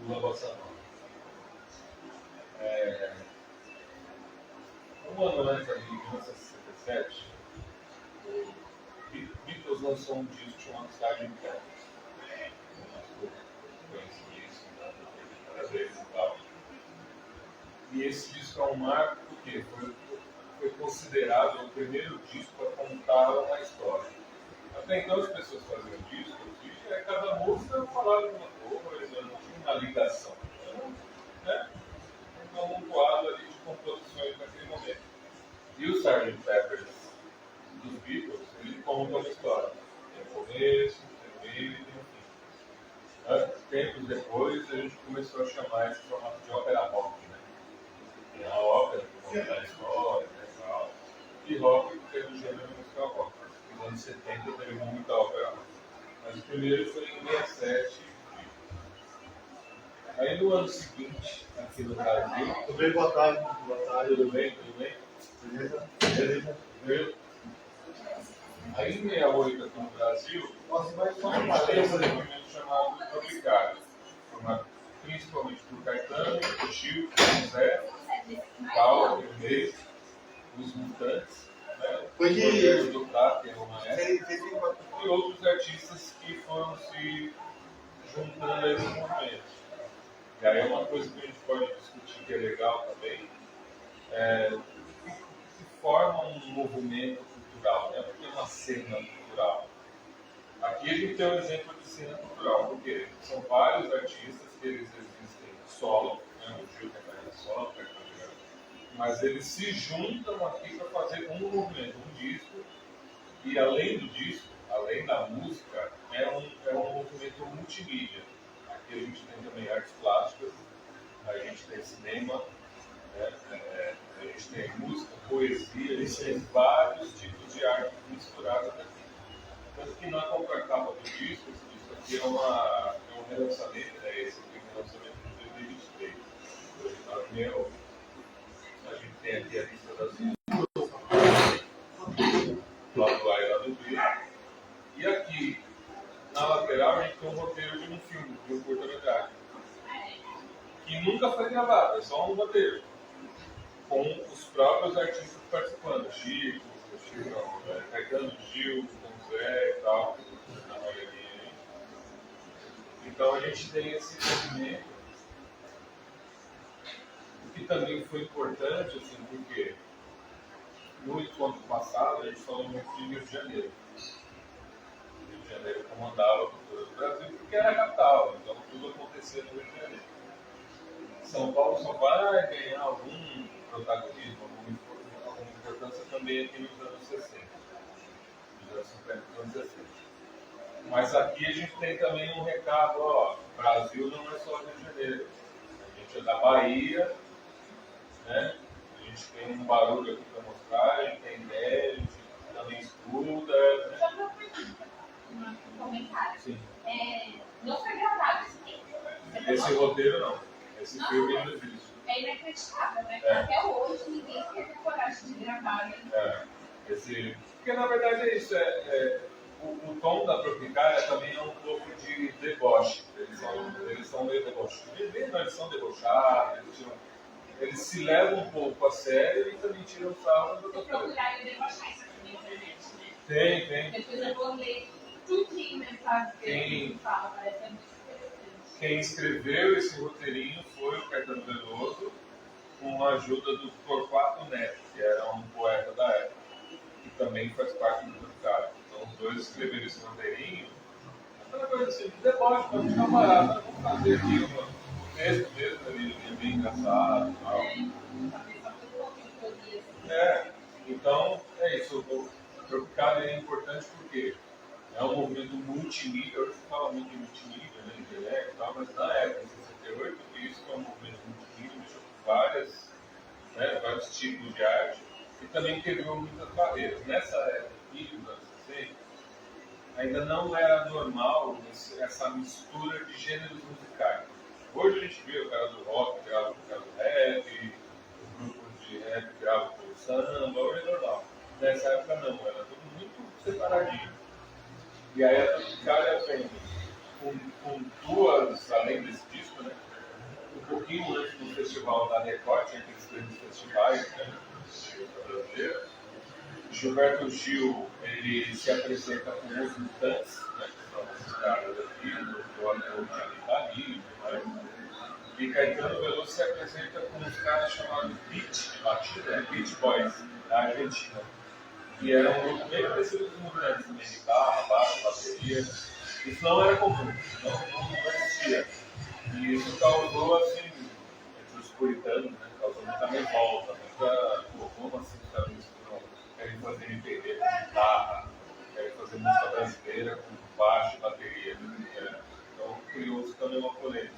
Lula Bossa Nova. Um ano antes, ali, em 1967, o Beatles lançou um disco chamado Sgt. Pepper. Eu conheci isso, várias vezes e tal. E esse disco é um marco porque foi considerado o primeiro disco para contar uma história. Até então as pessoas faziam discos e cada música falava de uma coisa, não tinha uma ligação. Né? Um amontoado ali de composições naquele momento. E o Sgt. Pepper dos Beatles, ele conta uma história. Tem o começo, tem o meio e tem o fim. Tempos depois a gente começou a chamar esse formato de ópera rock. Né? Tem a ópera, que conta a história, né, e tal. E rock, que é do gênero musical rock. Nos anos 70 teve muita ópera rock. Mas o primeiro foi em 67. Aí no ano seguinte, aqui no Brasil. Tudo bem, boa tarde. Boa tarde. Tudo bem? Tudo bem? Beleza? Beleza? Beleza? Aí em 68 aqui no Brasil, Nossa, mas só a gente tem um movimento chamado Tropicália, formado principalmente por Caetano, o Gil, o Zé, o Paulo, o Reis, os Mutantes, né? Foi o do Tata, o Maestro, que e outros artistas que foram se juntando a esse movimento. E aí é uma coisa que a gente pode discutir que é legal também, que forma um movimento cultural, né? Porque é uma cena cultural. Aqui a gente tem um exemplo de cena cultural, porque são vários artistas que eles existem solo, né? O Gil tem carreira solo, mas eles se juntam aqui para fazer um movimento, um disco, e além do disco, além da música, é um movimento multimídia. Aqui a gente tem também artes plásticas, a gente tem cinema, a gente tem música, poesia, a gente tem vários tipos de arte misturadas aqui. Mas o que não é contracapa do disco, esse disco aqui é um relançamento, né? Esse aqui é um relançamento de 2023. A gente tem aqui a lista das músicas, lado A e lado B. E aqui, na lateral, a gente tem um roteiro de um filme, de um curta-metragem, que nunca foi gravado, é só um roteiro, com os próprios artistas participando, Chico, Caetano, Gil, com Zé e tal, na maioria. Então a gente tem esse movimento, o que também foi importante, assim, porque no encontro passado a gente falou muito de Rio de Janeiro. Rio de Janeiro comandava a cultura do Brasil porque era a capital, então tudo acontecia no Rio de Janeiro. São Paulo só vai ganhar algum protagonismo, alguma importância também aqui nos anos 60, nos anos 50 e anos 60. Mas aqui a gente tem também um recado, ó, o Brasil não é só Rio de Janeiro, a gente é da Bahia, né? A gente tem um barulho aqui para mostrar, a gente tem ideia, a gente também estuda. Né? Só uma pergunta, um comentário. Sim. Não foi gravado esse filme? Esse roteiro não, esse filme ainda existe. É inacreditável, né? Até hoje ninguém teve coragem de gravar, né? Porque na verdade é isso, o tom da Tropicália também é um pouco de deboche. Eles são meio debochados. Eles são debochados, eles se levam um pouco a sério e também tiram sarro da Se procurar eu debochar isso aqui na internet, né? Tem. Depois eu vou ler tudinho, né? Pra ver o que fala, parece muito interessante. Quem escreveu esse roteirinho foi o Caetano Veloso, com a ajuda do Torquato Neto, que era um poeta da época, que também faz parte do Tropicália. Então os dois escreveram esse roteirinho, aquela coisa assim, de deboche, para ficar barato, vamos fazer aqui um texto mesmo, ele é bem engraçado e tal. Então é isso, o Tropicália é importante porque é um movimento multimídia, hoje se fala muito em multimídia, né, internet e tal, mas na época, em 68, isso é um movimento multimídia, mexeu com vários tipos de arte e também quebrou muitas barreiras. Nessa época, nos anos 60, ainda não era normal essa mistura de gêneros musicais. Hoje a gente vê o cara do rock grava com o cara do rap, o grupo de rap grava com o samba, hoje é normal. Nessa época não, era tudo muito separadinho. E aí a Tropicália vem com duas, além desse disco, né? pouquinho antes do festival da Record, tinha aqueles grandes festivais, né? Brasileiro. Gilberto Gil, ele se apresenta com os Mutantes, né? Que são os caras aqui, do ator Dali, e Caetano Veloso se apresenta com uns caras chamados Beach Boys, da Argentina. Que era um grupo bem parecido com os Mutantes, também, guitarra, baixo, bateria. Isso não era comum, não existia. E isso causou, assim, entre os puritanos, né? Causou muita revolta, muita. Como assim os caras querem fazer MPB com guitarra, querem fazer música brasileira com baixo e bateria. Né? Então criou-se também uma polêmica.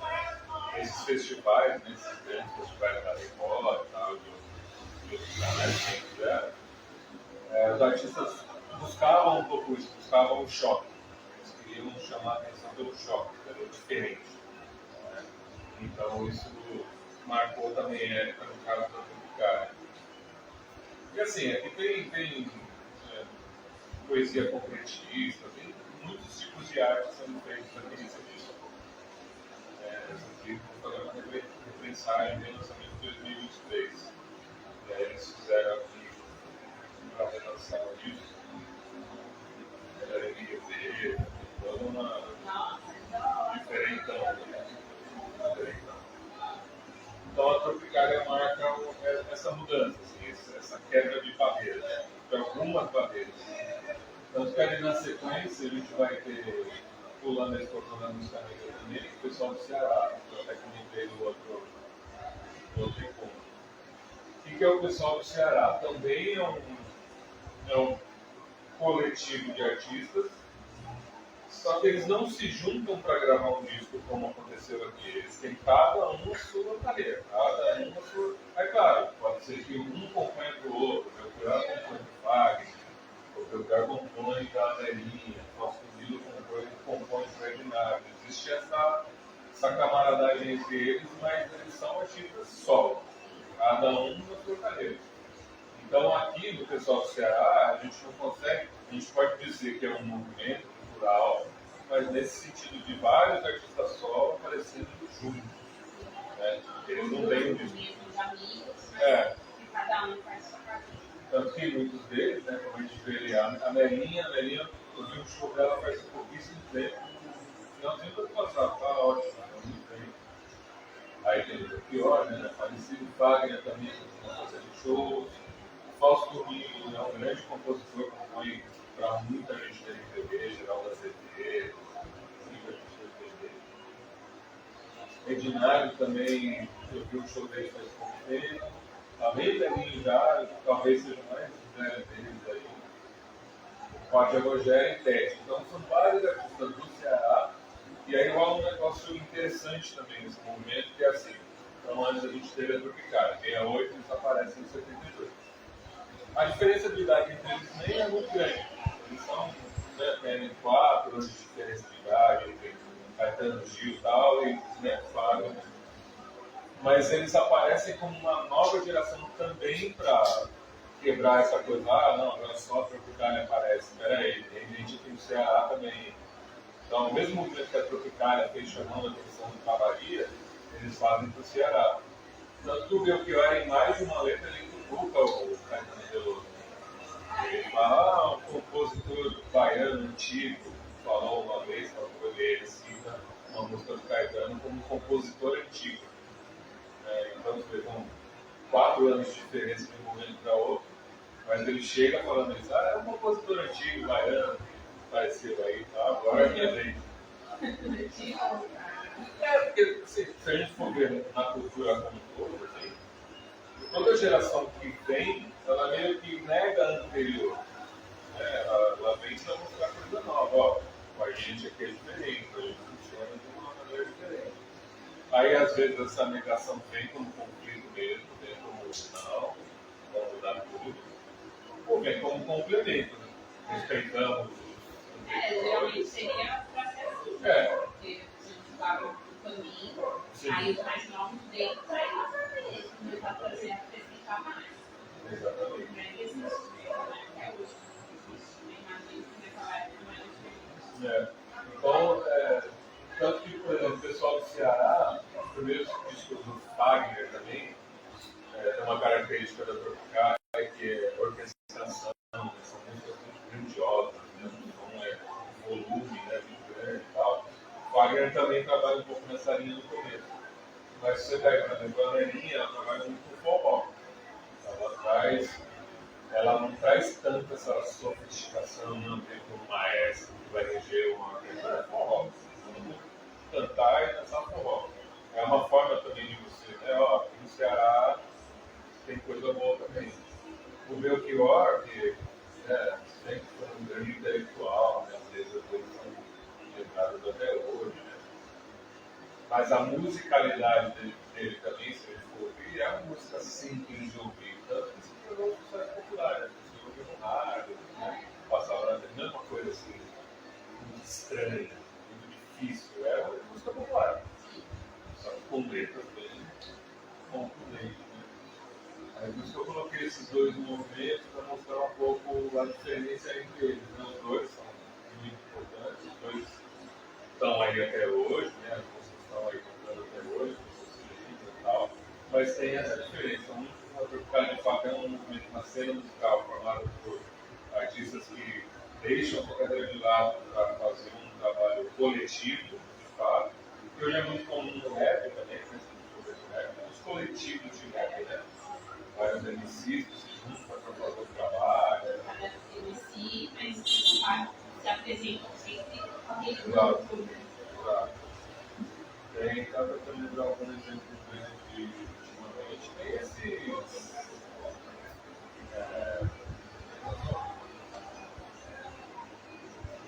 Esses festivais, né, esses grandes festivais da Record e tal, de outros canais que fizeram, os artistas buscavam um pouco isso, buscavam o choque. Eles queriam chamar a atenção pelo choque, pelo diferente. Né? Então isso marcou também a época no caso da Tropicália. E assim, aqui tem poesia concretista, tem muitos tipos de arte sendo feitos aqui nesse disco. Esse aqui foi um programa referencial em lançamento de 2023. Eles fizeram aqui para relançar o disco. Era Rio Verde, toda uma diferentão. Então a Tropicália marca essa mudança, assim, essa quebra de barreiras, de algumas barreiras. Tanto que ali na sequência a gente vai ter, pulando esse programa dos caminhos também, o pessoal do Ceará, que eu até comentei no outro encontro. O que é o pessoal do Ceará? Também é um coletivo de artistas, só que eles não se juntam para gravar um disco como aconteceu aqui. Eles têm cada um a sua carreira, cada um a sua. É claro, pode ser que um componha para o outro, o Belchior compõe do Fagner, o Belchior compõe da Amelinha, o Fausto Milo compõe para Edinardo. Existe essa camaradagem entre eles, mas eles são artistas solo, cada um na sua carreira. Então aqui no pessoal do Ceará, a gente não consegue, a gente pode dizer que é um movimento cultural, mas nesse sentido de vários artistas solo aparecendo juntos. Né? Eles não têm um disco. E cada um faz sua parte. Tanto que muitos deles, né, como a gente vê ali, a Melinha, eu vi um show dela faz pouquíssimo tempo, no finalzinho do ano passado, tá ótimo, muito bem. Aí tem o Belchior, né, falecido Fagner também, que está fazendo shows. O Fausto Milo, né, um grande compositor, compõe para muita gente da MPB, Geraldo Azevedo, muita gente da MPB. Edinardo também, eu vi um show dele faz pouco tempo. Também velhinho já, talvez seja mais velho deles aí. O Cláudio Rogério e Tete. Então são vários artistas do Ceará. E aí rola um negócio interessante também nesse movimento, que é assim. Então antes a gente teve a Tropicália, 68, eles aparecem em 72. A diferença de idade entre eles nem é muito grande. Eles são, né, tem 4 anos de diferença de idade, entre Caetano Gil e tal, e né, Fábio. Mas eles aparecem como uma nova geração também para quebrar essa coisa. Ah, não, agora só a Tropicália aparece. Espera aí, tem gente aqui no Ceará também. Então, o mesmo movimento que a Tropicália fez chamando a atenção do Cavalia, eles fazem para o Ceará. Tanto que o Belchior, em mais de uma letra, ele cutuca o Caetano Veloso. Ele fala, um compositor baiano antigo, falou uma vez, ele cita uma música do Caetano como um compositor antigo. Então, você vê, 4 anos de diferença de um momento para outro, mas ele chega falando isso, é um compositor antigo, baiano, que apareceu aí, tá? Agora é minha vez. Porque se a gente for ver na cultura como um todo, assim, toda geração que vem, ela meio que nega a anterior. Ela vem para mostrar coisa nova. Ó, com a gente aqui é diferente, a gente funciona de uma maneira diferente. Aí, às vezes, essa negação vem como conflito mesmo, vem como não, vamos mudar tudo, ou vem como complemento, né? Respeitamos os Geralmente seria para ser assim. Porque a gente estava no caminho, aí os mais novos deles aí não sabem isso, não está fazendo acrescentar mais. Exatamente. Não é que existe, né? Até hoje não existe, nem imagino que naquela época não era diferente. Então, tanto que, por exemplo, o pessoal do Ceará, primeiros discos do Fagner também tem uma característica da Tropicália que é orquestração, né? São músicas muito grandiosas, né? Então é volume, né? Muito grande e tal. O Fagner também trabalha um pouco nessa linha no começo. Mas se você pega, por exemplo, a Anelinha, ela trabalha muito com forró. Ela não traz tanto essa sofisticação, não tem como maestro que vai reger uma orquestra. É forró. Vamos cantar e dançar forró. É uma forma também de você, né? Ó, aqui no Ceará tem coisa boa também. O Belchior, que sempre foi um grande intelectual, né? As letras dele são lembradas até hoje, né? Mas a musicalidade dele também, se ele for ouvir, é uma música simples de ouvir. Tanto que se tornou um sucesso popular, né? Você ouviu no rádio, né? Passava não é uma coisa assim, muito estranha, muito difícil. É uma música popular. Só que com letras bem contundentes, né? Aí por isso que eu coloquei esses dois movimentos para mostrar um pouco a diferença entre eles. Né? Os dois são muito importantes, os dois estão aí até hoje, né? As músicas estão aí cantando até hoje, e tal, mas tem essa diferença. A Tropicália de fato é um movimento, uma cena musical formada por artistas que deixam a sua carreira de lado para fazer um trabalho coletivo, de fato, que hoje é muito comum no rap também, né? Os coletivos de rap, né? Vários MCs que se juntam para fazer o trabalho. Cada MC, mas se apresentam sempre com aquele Exato. grupo, né? Exato. Tem, cada também dar algum exemplo de ultimamente. Tem esses.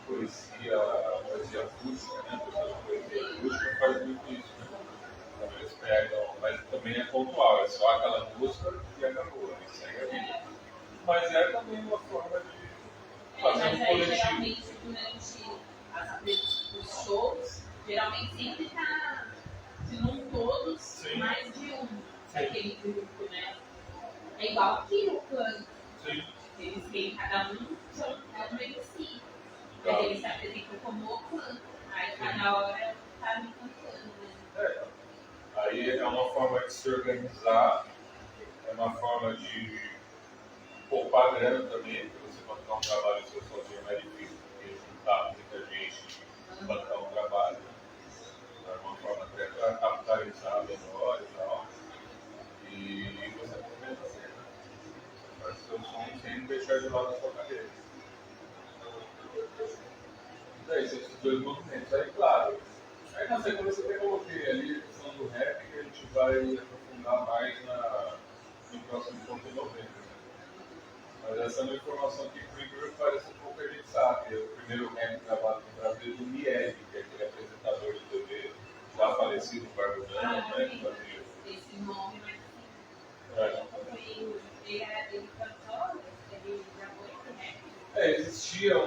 Poesia acústica, né? A poesia acústica faz muito isso, né? Então eles pegam, mas também é pontual, é só aquela música e acabou, né? Segue a vida. Mas é também uma forma de fazer Mas um aí, coletivo. geralmente, durante os shows, geralmente sempre tá, se não todos, Sim. mais de um daquele grupo, né? É igual que o canto. Sim. Eles têm, cada um é um MC. Tá. Mas eles se apresentam como o canto. Aí cada hora tá me cantando, né? Aí é uma forma de se organizar, é uma forma de poupar grana também, porque você bancar um trabalho seu sozinho é mais difícil, porque juntar muita gente bancar um trabalho. Então, é uma forma até para capitalizar melhor e tal. E você movimenta assim, né? Você faz seu som sem deixar de lado a sua carreira. Daí, esses dois movimentos. Aí, claro, aí na sequência eu até coloquei ali a questão do rap, que a gente vai aprofundar mais no próximo ponto de novembro. Né? Mas essa é uma informação que, por incrível que pareça, pouca gente sabe. O primeiro rap gravado no Brasil é do Miele, que é aquele apresentador de TV já falecido, Barbudão, né? Que fazia. Esse nome, mas É. ele cantou, ele gravou esse rap. Existiu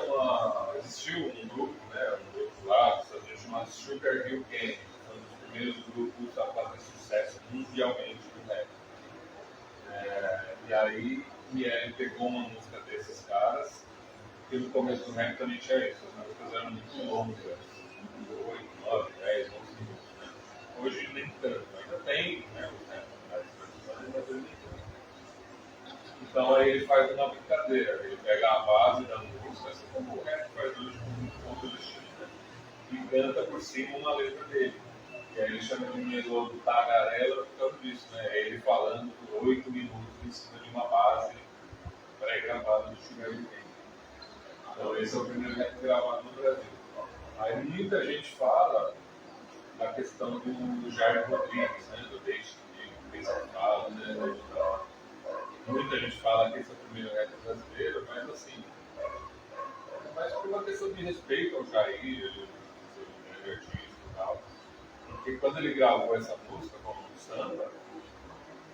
um grupo, né, um grupo lá dos Estados Unidos chamado Sugar Hill Gang, um dos primeiros grupos a fazer sucesso mundialmente no rap. E aí ele pegou uma música desses caras, que no começo do rap também tinha isso, as músicas eram muito longas, 8, 9, 10, 11 minutos. Né? Hoje nem tanto, ainda tem, né, os rap mais tradicionais, mas hoje nem tanto. Então aí ele faz uma brincadeira, ele pega a base da música, assim como o rap faz hoje com outros estilos, né? E canta por cima uma letra dele. E aí ele chama de melô do tagarela por causa disso, né? É ele falando por 8 minutos em cima de uma base pré-gravada do Sugar Hill Gang. Então esse é o primeiro rap gravado no Brasil. Aí muita gente fala da questão do Jair Rodrigues, né? Do Deixe de fala, né? Muita gente fala que esse é o primeiro rap brasileiro, mas assim, é mais por uma questão de respeito ao Jair, seu grande artista e tal. Porque quando ele gravou essa música como um samba,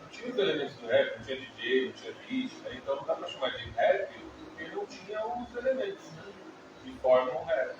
não tinha os elementos do rap, não tinha DJ, não tinha beat, né? Então não dá pra chamar de rap porque não tinha os elementos, né? Que formam o rap.